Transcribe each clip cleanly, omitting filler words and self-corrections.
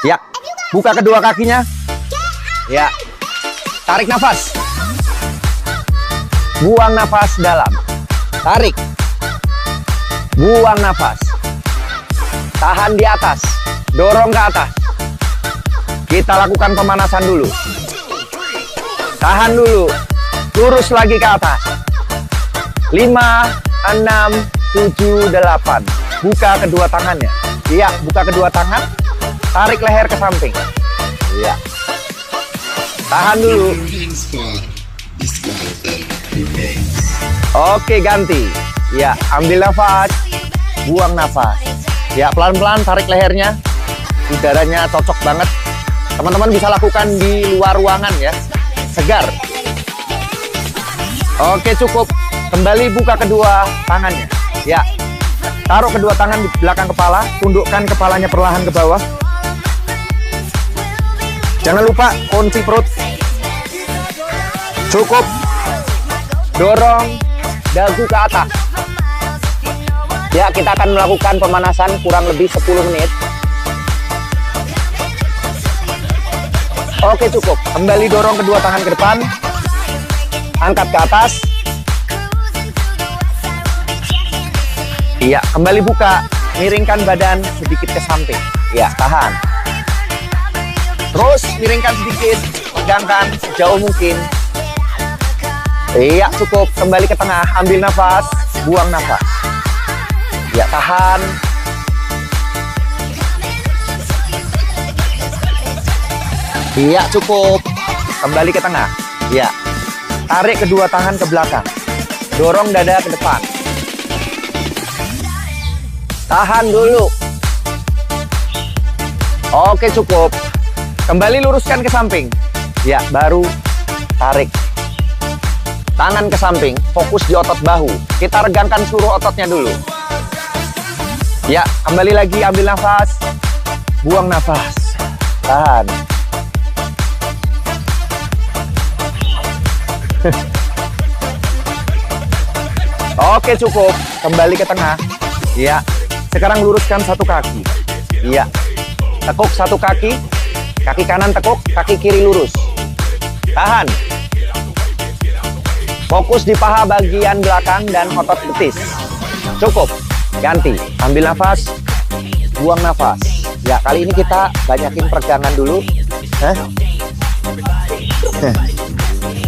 Ya, buka kedua kakinya. Ya, tarik nafas. Buang nafas dalam. Tarik. Buang nafas. Tahan di atas. Dorong ke atas. Kita lakukan pemanasan dulu. Tahan dulu. Lurus lagi ke atas. 5, 6, 7, 8. Buka kedua tangannya. Iya, buka kedua tangan. Tarik leher ke samping. Iya. Tahan dulu. Oke, ganti. Ya, ambil nafas. Buang nafas. Ya, pelan-pelan tarik lehernya. Udaranya cocok banget. Teman-teman bisa lakukan di luar ruangan ya. Segar. Oke, cukup. Kembali buka kedua tangannya. Ya. Taruh kedua tangan di belakang kepala. Tundukkan kepalanya perlahan ke bawah. Jangan lupa kunci perut. Cukup. Dorong dagu ke atas. Ya, kita akan melakukan pemanasan kurang lebih 10 menit. Oke, cukup. Kembali dorong kedua tangan ke depan. Angkat ke atas. Iya, kembali buka. Miringkan badan sedikit ke samping. Iya, tahan. Terus miringkan sedikit. Pegangkan sejauh mungkin. Iya, cukup. Kembali ke tengah. Ambil nafas. Buang nafas. Ya, tahan. Iya, cukup. Kembali ke tengah. Ya. Tarik kedua tangan ke belakang. Dorong dada ke depan. Tahan dulu. Oke, cukup. Kembali luruskan ke samping. Ya, baru tarik. Tangan ke samping, fokus di otot bahu. Kita regangkan seluruh ototnya dulu. Ya, kembali lagi, ambil nafas. Buang nafas. Tahan. Oke, cukup. Kembali ke tengah. Ya, sekarang luruskan satu kaki. Ya, tekuk satu kaki. Kaki kanan tekuk, kaki kiri lurus. Tahan. Fokus di paha bagian belakang dan otot betis. Cukup. Ganti. Ambil nafas. Buang nafas. Ya, kali ini kita banyakin peregangan dulu.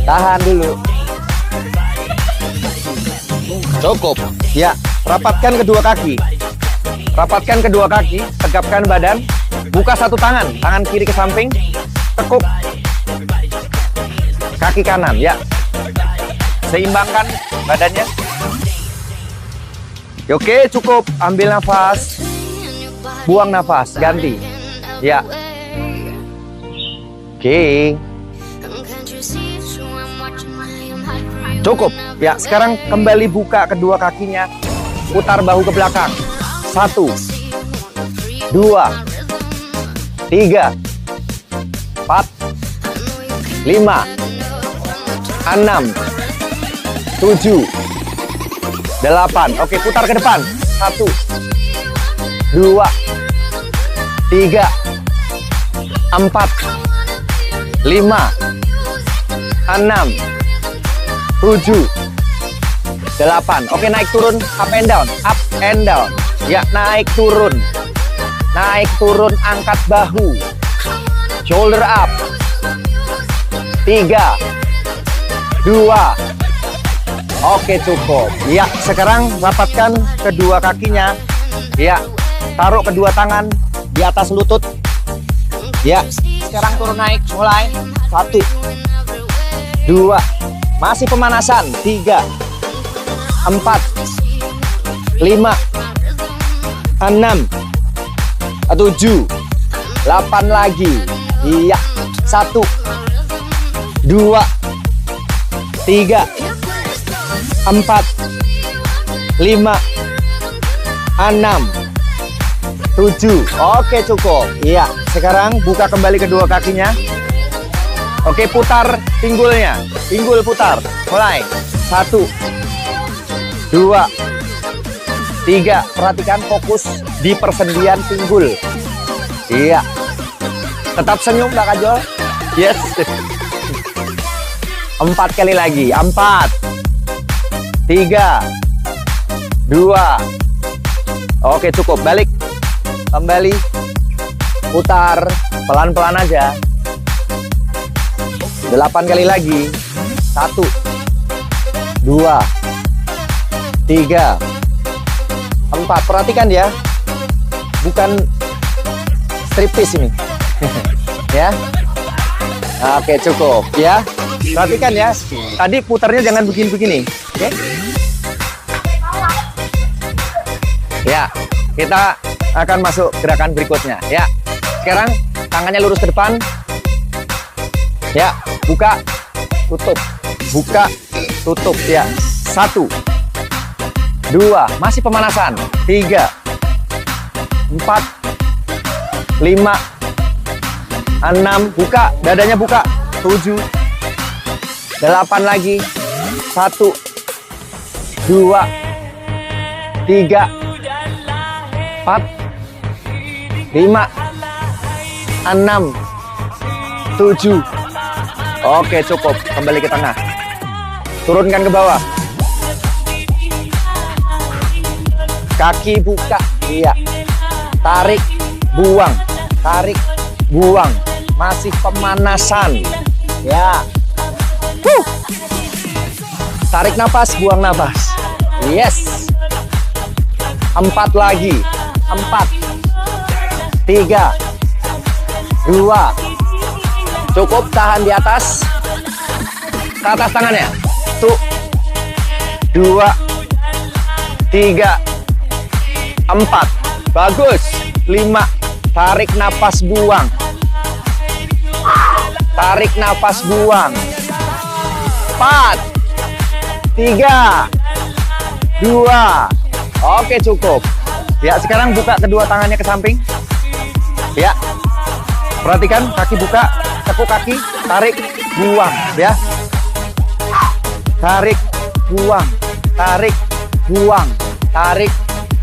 Tahan dulu. Cukup. Ya, rapatkan kedua kaki. Rapatkan kedua kaki. Tegapkan badan. Buka satu tangan. Tangan kiri ke samping. Tekuk kaki kanan. Ya. Seimbangkan badannya. Oke, cukup. Ambil nafas. Buang nafas. Ganti. Ya. Oke. Cukup. Ya, sekarang kembali buka kedua kakinya. Putar bahu ke belakang. 1, 2, 3, 4, 5, 6, 7, 8. Oke, putar ke depan. 1, 2, 3, 4, 5, 6, 7, 8. Oke, naik turun, up and down, up and down. Ya, naik turun. Naik turun, angkat bahu. Shoulder up. 3, 2. Oke, cukup. Ya, sekarang rapatkan kedua kakinya. Ya, taruh kedua tangan di atas lutut. Ya, sekarang turun naik, mulai. 1, 2. Masih pemanasan. 3, 4, 5, 6, 7, 8 lagi. Iya. 1, 2, 3, 4, 5, 6, 7. Oke, cukup. Iya. Sekarang buka kembali kedua kakinya. Oke, putar pinggulnya. Pinggul putar. Mulai. 1, 2, 3. Perhatikan fokus di persendian pinggul. Iya. Tetap senyum Mbak Kajol. Yes. 4 kali lagi. 4, 3, 2. Oke, cukup. Balik. Kembali. Putar. Pelan-pelan aja. 8 kali lagi. 1, 2, 3, 4. Perhatikan ya. Bukan striptease ini. Ya. Oke, cukup ya. Perhatikan ya. Tadi putarnya jangan begini-begini. Oke. Ya, kita akan masuk gerakan berikutnya ya. Sekarang tangannya lurus ke depan. Ya, buka, tutup. Buka, tutup ya. 1, 2, masih pemanasan. 3, 4, 5, 6, buka, dadanya buka. 7, 8 lagi. 1, 2, 3, 4, 5, 6, 7. Oke, cukup. Kembali ke tengah. Turunkan ke bawah. Kaki buka. Iya. Tarik, buang. Tarik, buang. Masih pemanasan. Ya. Tarik nafas, buang nafas. Yes. 4 lagi. 4, 3, 2. Cukup, tahan di atas. Ke atas tangannya. 1, 2, 3, 4. Bagus. 5. Tarik nafas, buang. Tarik nafas, buang. 4, 3, 2. Oke, cukup. Ya, sekarang buka kedua tangannya ke samping. Ya. Perhatikan, kaki buka, tekuk kaki, tarik, buang, ya. Tarik, buang, tarik, buang, tarik,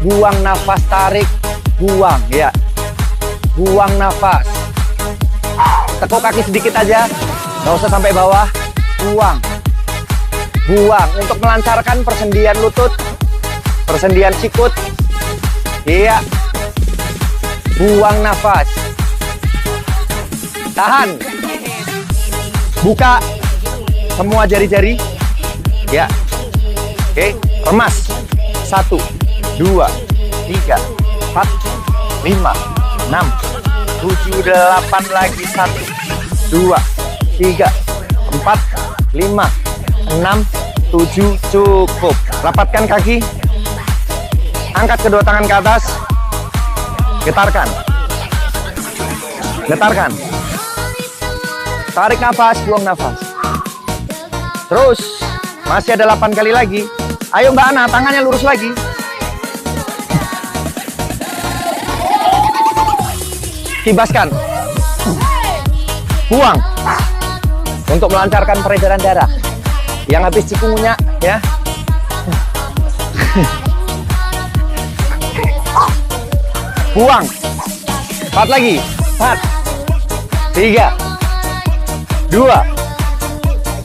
buang nafas, tarik, buang, ya. Buang nafas. Tekuk kaki sedikit aja, nggak usah sampai bawah. Buang, buang untuk melancarkan persendian lutut, persendian sikut. Iya. Buang nafas. Tahan. Buka semua jari-jari. Ya. Oke, remas. 1, 2, 3, 4, 5, 6, 7, 8 lagi. 1, 2, 3, 4, 5, 6, 7. Cukup. Rapatkan kaki. Angkat kedua tangan ke atas. Getarkan. Getarkan. Tarik nafas, buang nafas. Terus. Masih ada 8 kali lagi. Ayo Mbak Ana, tangannya lurus lagi. Kibaskan. Buang. Untuk melancarkan peredaran darah. Yang habis cikungunya, ya. Buang. 4 lagi. 4, 3, 2.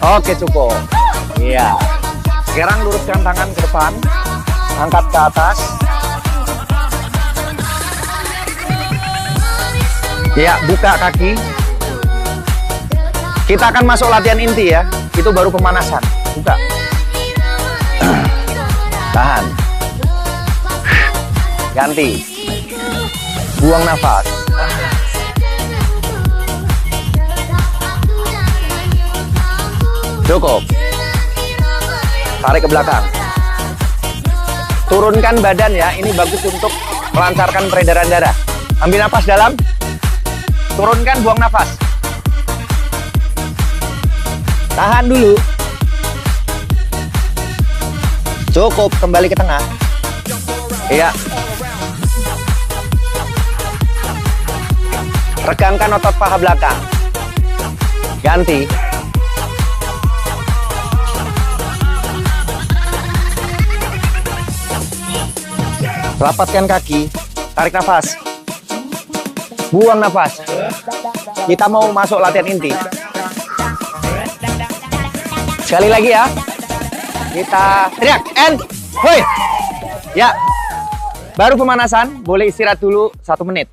Oke, cukup. Iya. Sekarang luruskan tangan ke depan. Angkat ke atas. Ya, buka kaki. Kita akan masuk latihan inti ya. Itu baru pemanasan. Buka. Tahan. Ganti. Buang nafas. Cukup. Tarik ke belakang. Turunkan badan ya. Ini bagus untuk melancarkan peredaran darah. Ambil nafas dalam. Turunkan, buang nafas. Tahan dulu. Cukup, kembali ke tengah. Iya. Regangkan otot paha belakang. Ganti. Rapatkan kaki. Tarik nafas. Buang nafas. Kita mau masuk latihan inti. Sekali lagi ya. Kita teriak. And, hoi. Ya. Baru pemanasan, boleh istirahat dulu 1 menit.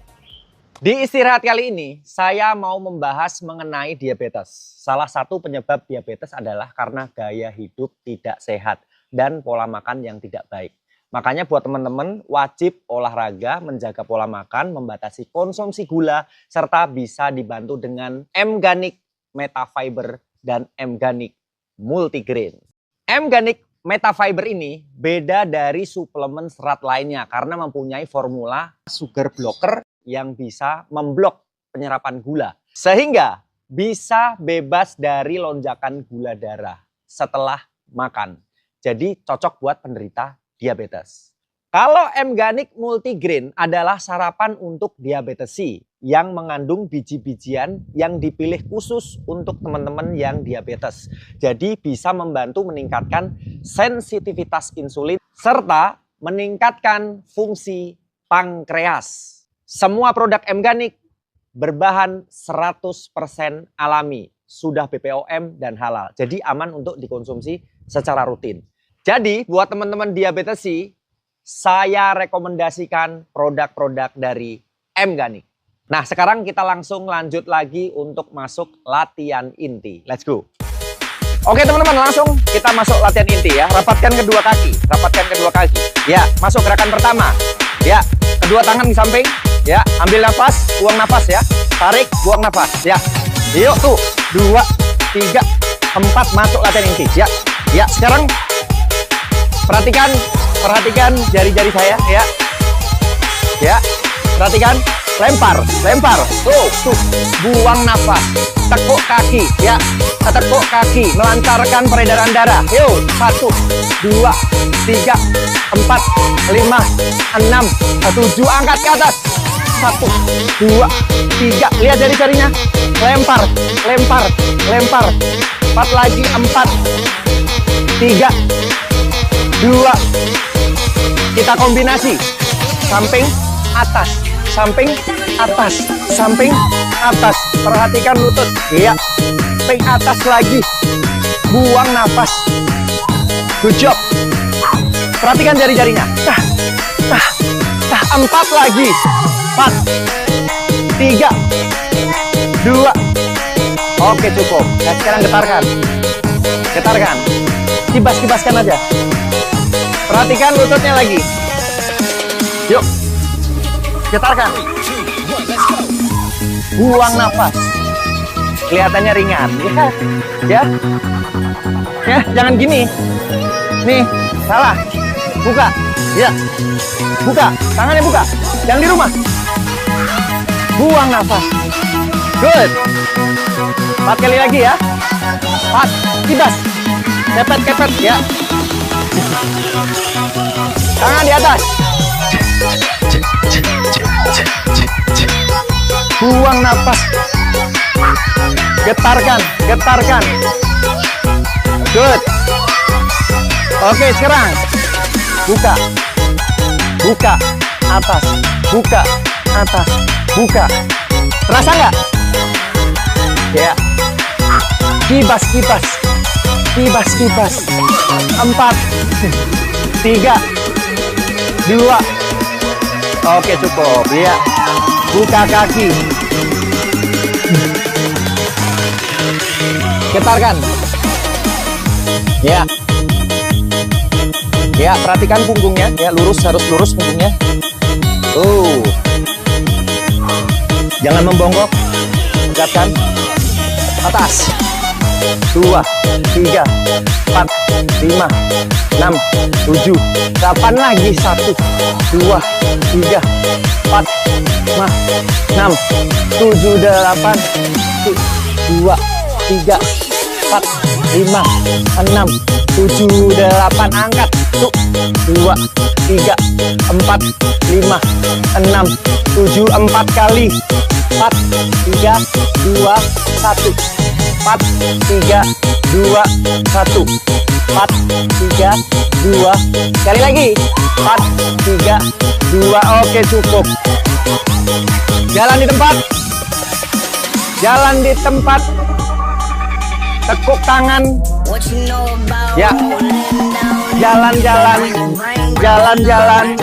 Di istirahat kali ini, saya mau membahas mengenai diabetes. Salah satu penyebab diabetes adalah karena gaya hidup tidak sehat dan pola makan yang tidak baik. Makanya buat teman-teman wajib olahraga, menjaga pola makan, membatasi konsumsi gula, serta bisa dibantu dengan M-Ganik Metafiber dan M-Ganik Multigrain. M-Ganik Metafiber ini beda dari suplemen serat lainnya karena mempunyai formula sugar blocker yang bisa memblok penyerapan gula. Sehingga bisa bebas dari lonjakan gula darah setelah makan. Jadi cocok buat penderita diabetes. Kalau M-Ganik Multigrain adalah sarapan untuk diabetesi yang mengandung biji-bijian yang dipilih khusus untuk teman-teman yang diabetes. Jadi bisa membantu meningkatkan sensitivitas insulin serta meningkatkan fungsi pankreas. Semua produk M-Ganik berbahan 100% alami, sudah BPOM dan halal. Jadi aman untuk dikonsumsi secara rutin. Jadi buat teman-teman diabetesi, saya rekomendasikan produk-produk dari M-Ganik. Nah, sekarang kita langsung lanjut lagi untuk masuk latihan inti. Let's go. Oke teman-teman, langsung kita masuk latihan inti ya. Rapatkan kedua kaki, rapatkan kedua kaki. Ya, masuk gerakan pertama. Ya, kedua tangan di samping. Ya, ambil nafas, buang nafas ya. Tarik, buang nafas. Ya. Yuk tuh, 2, 3, 4 masuk latihan inti. Ya. Ya, sekarang perhatikan jari-jari saya ya. Ya. Perhatikan, lempar. Tuh, buang nafas. Tekuk kaki ya. Tekuk kaki, melancarkan peredaran darah. Yuk, 1, 2, 3, 4, 5, 6, 7, angkat ke atas. 1, 2, 3, lihat jari-jarinya. Lempar. 4 lagi, 4, 3, 2. Kita kombinasi. Samping, atas. Perhatikan lutut. Iya. Samping atas lagi. Buang nafas. Good job. Perhatikan jari-jarinya. 4 lagi. 4, 3, 2. Oke, cukup. Dan sekarang getarkan. Kibaskan aja. Perhatikan lututnya lagi. Yuk. Getarkan. Buang nafas. Kelihatannya ringan. Ya. Jangan gini. Nih, salah. Buka. Ya. Buka. Tangannya buka. Yang di rumah. Buang nafas. Good. 4 kali lagi ya. 4. Kibas. Kepet ya. Tangan di atas. Buang nafas. Getarkan. Good. Oke, sekarang buka atas, buka. Terasa nggak? Ya. Kibas. 4, 3, 2. Oke, cukup. Ya. Buka kaki. Getarkan. Ya. Ya, perhatikan punggungnya. Ya, harus lurus punggungnya. Jangan membongkok. Tegakkan. Atas. 2, 3, 4, 5, 6, 7, 8 lagi. 1, 2, 3, 4, 5, 6, 7, 8. 2, 3, 4, 5, 6, 7, 8. Angkat. 2, 3, 4, 5, 6, 7, 4 kali. 4, 3, 2, 1. 4, 3, 2, 1. 4, 3, 2. Sekali lagi. 4, 3, 2. Oke, cukup. Jalan di tempat. Jalan di tempat. Tekuk tangan. Ya. Jalan-jalan. Jalan-jalan.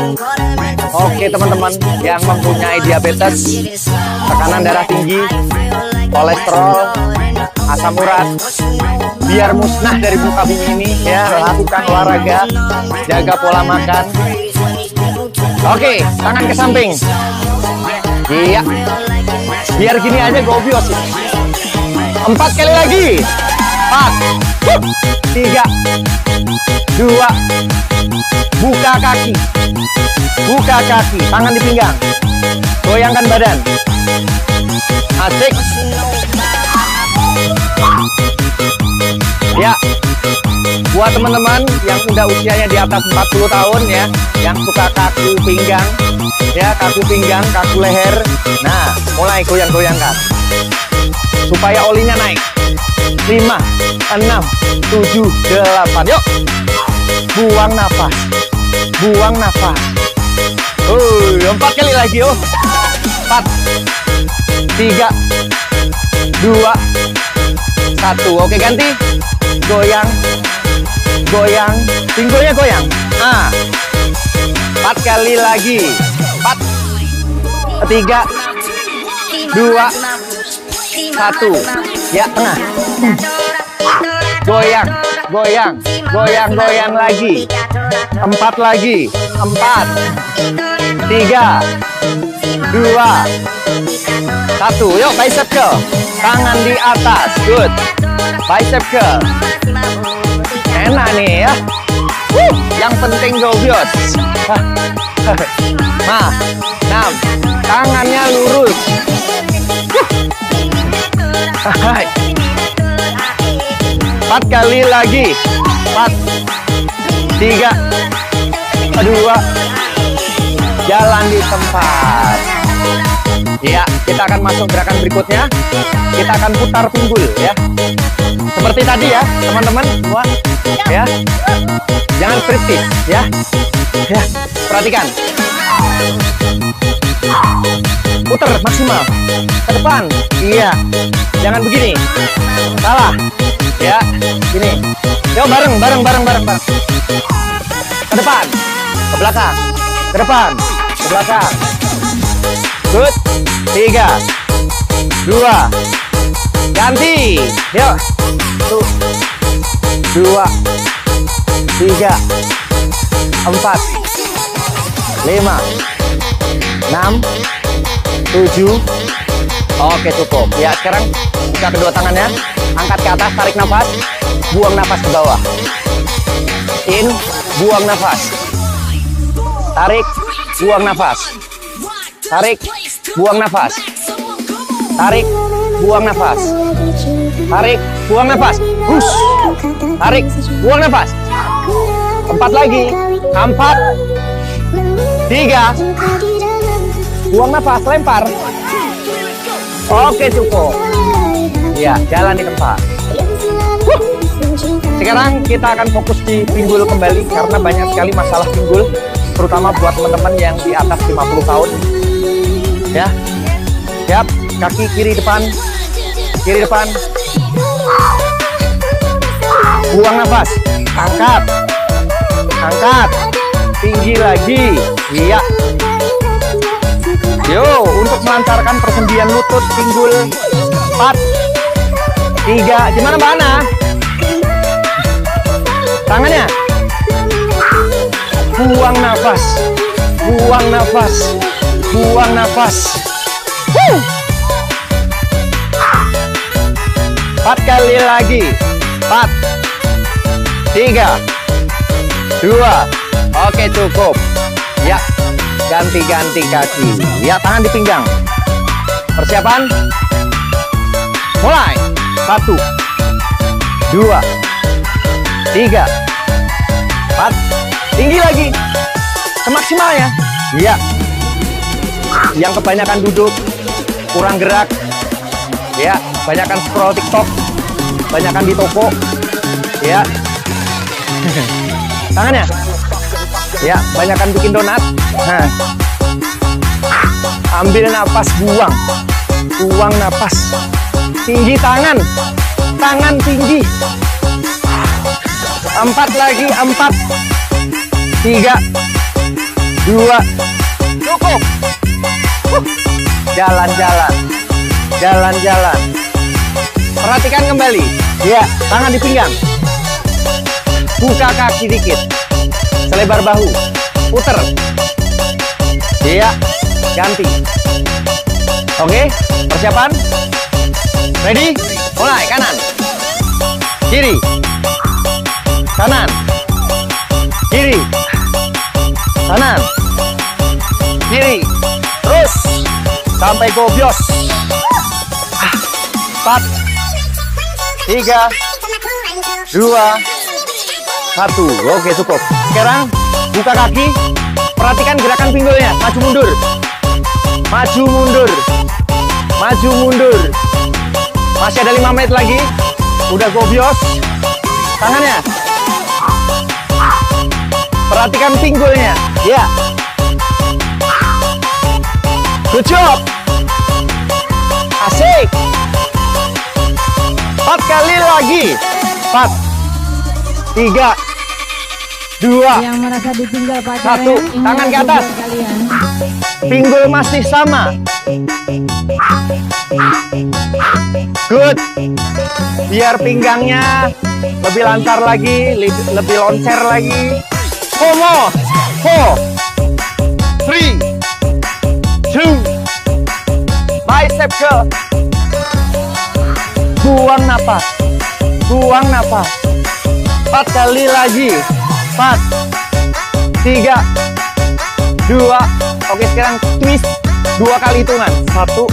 Oke teman-teman yang mempunyai diabetes, tekanan darah tinggi, kolesterol, asam urat, biar musnah dari muka bumi ini ya, lakukan olahraga, jaga pola makan. Oke, tangan ke samping. Iya. Biar gini aja gobios. 4 kali lagi. 4, 3, 2, buka kaki. Buka kaki, tangan di pinggang. Goyangkan badan. Asik. Ya. Buat teman-teman yang udah usianya di atas 40 tahun ya, yang suka kaku pinggang, ya, kaku pinggang, kaku leher. Nah, mulai goyang-goyangkan. Supaya olinya naik. 5, 6, 7, 8. Yuk. Buang nafas. Buang nafas. 4 kali lagi, 4, 3, 2, 1. Oke, ganti. Goyang. Goyang. Pinggulnya goyang. 4 kali lagi. 4, 3, 2, 1. Ya, tengah. Goyang. Goyang. Goyang. Goyang lagi. 4 lagi. 4, 3, 2, 1. Yuk, bicep curl. Tangan di atas. Good. Bicep curl. Enak nih ya. Yang penting gobios. 6. Tangannya lurus. 4 kali lagi. 4, 3, 2, jalan di tempat. Ya, kita akan masuk gerakan berikutnya. Kita akan putar pinggul ya. Seperti tadi ya, teman-teman semua. Ya. Jangan striptis ya. Ya, perhatikan. Putar maksimal. Ke depan. Iya. Jangan begini. Salah. Ya, gini. Yuk bareng. Ke depan. Ke belakang. Ke depan. Ke belakang. Good. 3, 2, ganti. Yuk. 1, 2, 3, 4, 5, 6, 7. Oke, cukup. Ya, sekarang buka kedua tangannya. Angkat ke atas, tarik nafas. Buang nafas ke bawah. In, buang nafas. Tarik, buang nafas. Tarik, buang nafas. Tarik, buang nafas. Tarik, buang nafas. Hush. Tarik, buang nafas. 4 lagi. 4, 3. Buang nafas, lempar. Oke, cukup. Ya, jalan di tempat. Sekarang kita akan fokus di pinggul kembali karena banyak sekali masalah pinggul, terutama buat teman-teman yang di atas 50 tahun. Ya. Siap, kaki kiri depan. Kiri depan. Buang nafas. Angkat. Angkat. Tinggi lagi. Iya. Yo, untuk melancarkan persendian lutut, pinggul. 4, 3. Gimana Mbak Ana? Tangannya. Buang nafas. Buang nafas. Buang nafas. 4 kali lagi. 4, 3, 2. Oke, cukup. Ya, ganti-ganti kaki. Ya, tangan di pinggang. Persiapan. Mulai. 1, 2, 3, 4. Tinggi lagi. Semaksimalnya. Ya. Yang kebanyakan duduk, kurang gerak. Ya, banyakan scroll TikTok, banyakan di toko. Ya. Tangannya. Ya, banyakan bikin donat. Nah. Ambil napas, buang. Buang napas. Tinggi tangan. Tangan tinggi. 4 lagi, 4. 3, 2. Cukup. Jalan-jalan. Jalan-jalan. Perhatikan kembali. Ya, tangan di pinggang. Buka kaki dikit. Selebar bahu. Puter. Iya, ganti. Oke, persiapan. Ready? Mulai, kanan. Kiri. Kanan. Kiri. Kanan. Kiri. Terus. Sampai gobios. 4, 3, 2, 1. Oke, cukup. Sekarang buka kaki. Perhatikan gerakan pinggulnya. Maju mundur. Maju mundur. Maju mundur. Masih ada 5 menit lagi. Udah gobios. Tangannya. Perhatikan pinggulnya. Ya. Good job. Asik. 4 kali lagi. 4, 3, 2, yang merasa ditinggal pacarnya, 1. Tangan ke atas. Pinggul masih sama. Good. Biar pinggangnya lebih lancar lagi, lebih loncer lagi. 4 more. 4, 3, 2. Bicep curl. Buang napas. Buang napas. 4 kali lagi. 4, 3, 2. Oke, sekarang twist 2 kali hitungan. 1,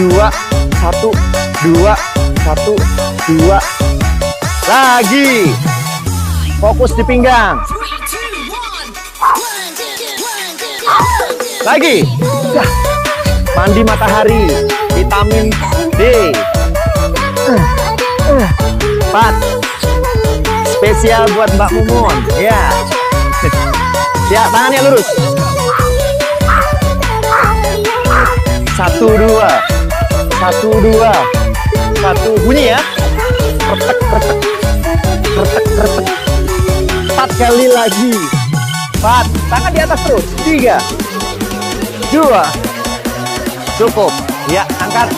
2, 1, 2, 1, 2. Lagi. Fokus di pinggang. Lagi. Mandi matahari. Vitamin D. 4. Spesial buat Mbak Mumun. Ya. Ya, tangannya lurus. 1, 2. 1, 2. 1. Bunyi ya. Kretek, kretek. Kretek, kretek. 4 kali lagi. 4. Tangan di atas terus. 3, 2. Cukup. Ya, angkat.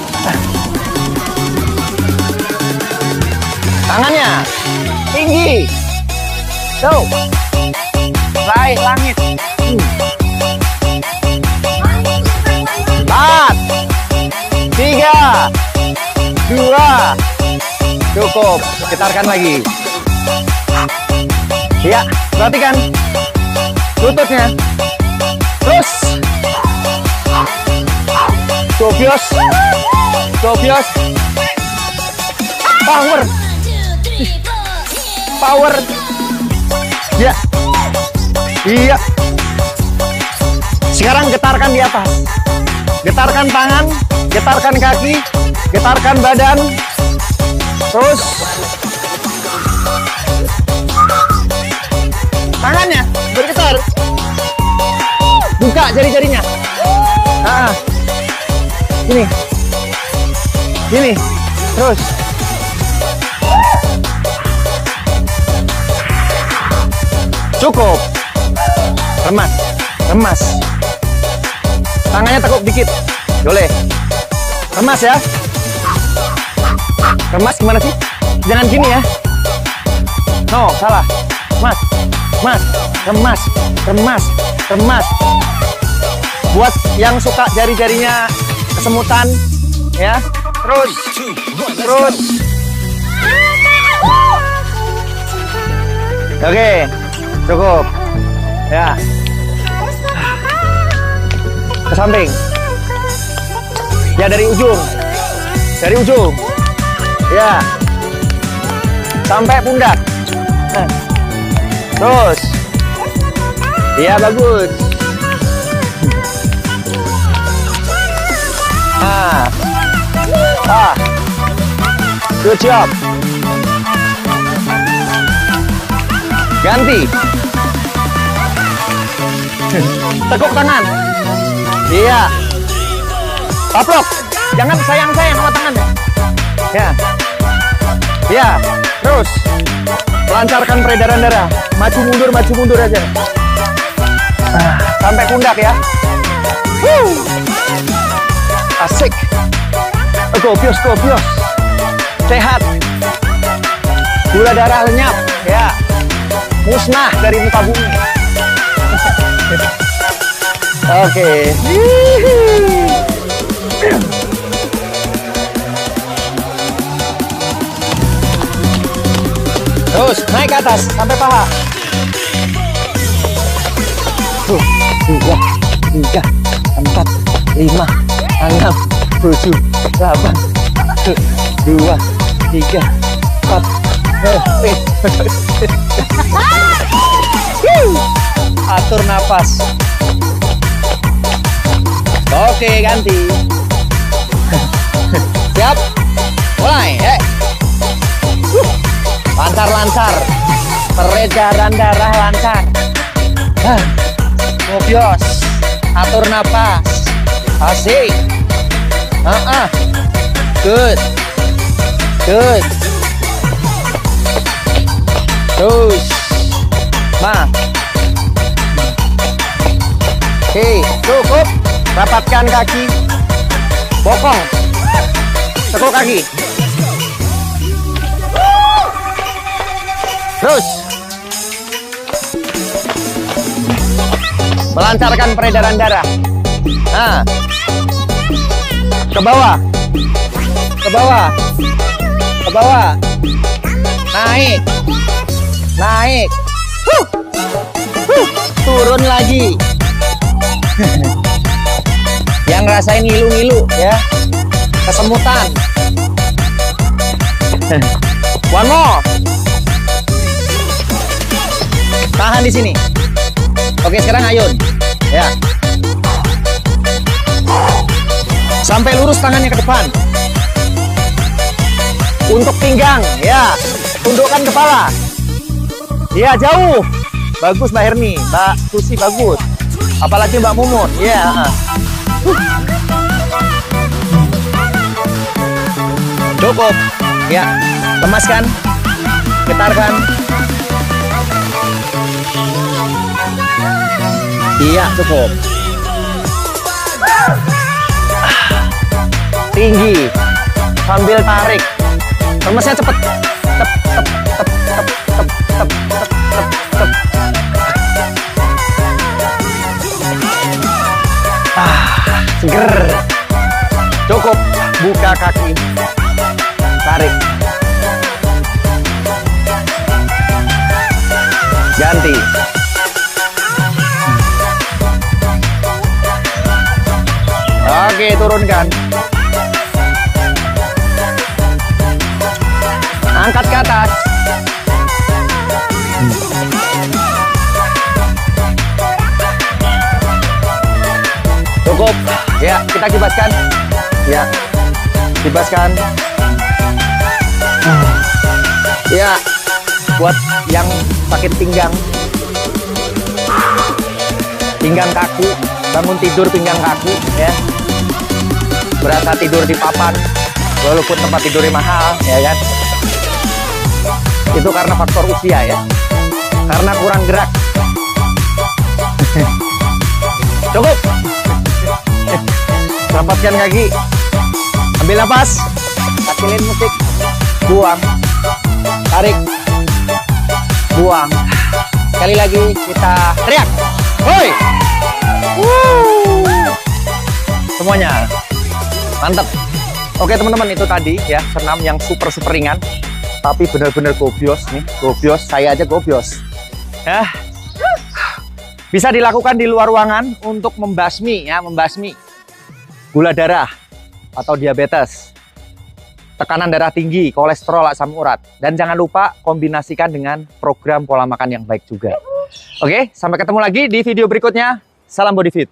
Tangannya tinggi. Tuh. Raih langit. 4, 3, 2. Cukup. Getarkan lagi. Ya, perhatikan lututnya. Terus. Gobios. Gobios. Power. Power. Ya. Iya. Sekarang getarkan di atas. Getarkan tangan, getarkan kaki, getarkan badan. Terus tangannya bergetar. Buka jari-jarinya. Gini. Gini. Terus. Cukup. Remas. Remas. Tangannya tekuk dikit. Boleh. Remas ya. Remas gimana sih? Jangan gini ya. No, salah. Mas. Mas. Remas. Remas. Remas. Buat yang suka jari-jarinya kesemutan ya. Terus. Terus. Oke. Cukup. Ya. Ke samping. Ya, dari ujung. Dari ujung. Ya. Sampai pundak. Terus. Iya, bagus. Nah. Good job. Ganti. Tekuk tangan. Iya. Taplok. Jangan sayang-sayang sama tangannya. Ya. Ya. Terus. Lancarkan peredaran darah. Maju mundur aja. Sampai pundak ya. Asik. Gobios. Sehat. Gula darah lenyap. Ya. Musnah dari muka bumi. Oke. Terus naik ke atas sampai paha. 2, 3, 4, 5, 6, 7, 8, 2, 3, 4. Atur nafas. Oke, ganti. Siap. Mulai. Lancar. Peredaran darah lancar. Gobios. Atur nafas. Asik. Good. Terus. Nah. Oke, cukup. Rapatkan kaki. Bokong. Tekuk kaki. Terus. Melancarkan peredaran darah. Nah. Ke bawah. Naik. Turun lagi. Yang rasain ngilu-ngilu ya. Kesemutan. One more. Tahan di sini. Oke, sekarang ayun. Ya. Sampai lurus tangannya ke depan. Untuk pinggang, ya. Tundukkan kepala. Ya, jauh. Bagus Mbak Herni, Mbak Susi bagus. Apalagi Mbak Mumun. Ya. Cukup. Ya. Lemaskan. Getarkan. Iya, cukup. Tinggi. Sambil tarik. Remesnya cepet. Tep. Seger. Cukup. Buka kaki. Tarik. Ganti. Oke, turunkan. Angkat ke atas. Cukup. Ya, kita kibaskan. Ya. Kibaskan. Ya. Buat yang sakit pinggang. Pinggang kaku, bangun tidur pinggang kaku ya. Berasa tidur di papan walaupun tempat tidurnya mahal ya kan. Itu karena faktor usia ya. Karena kurang gerak. Cukup. Rapatkan kaki. Ambil nafas. Kecilin musik. Buang. Tarik. Buang. Sekali lagi kita teriak. Hoi. Semuanya. Mantap. Oke teman-teman, itu tadi ya senam yang super ringan. Tapi benar-benar gobios nih. Gobios. Saya aja gobios. Ya. Bisa dilakukan di luar ruangan untuk membasmi gula darah atau diabetes, tekanan darah tinggi, kolesterol, asam urat. Dan jangan lupa kombinasikan dengan program pola makan yang baik juga. Oke, sampai ketemu lagi di video berikutnya. Salam Body Fit.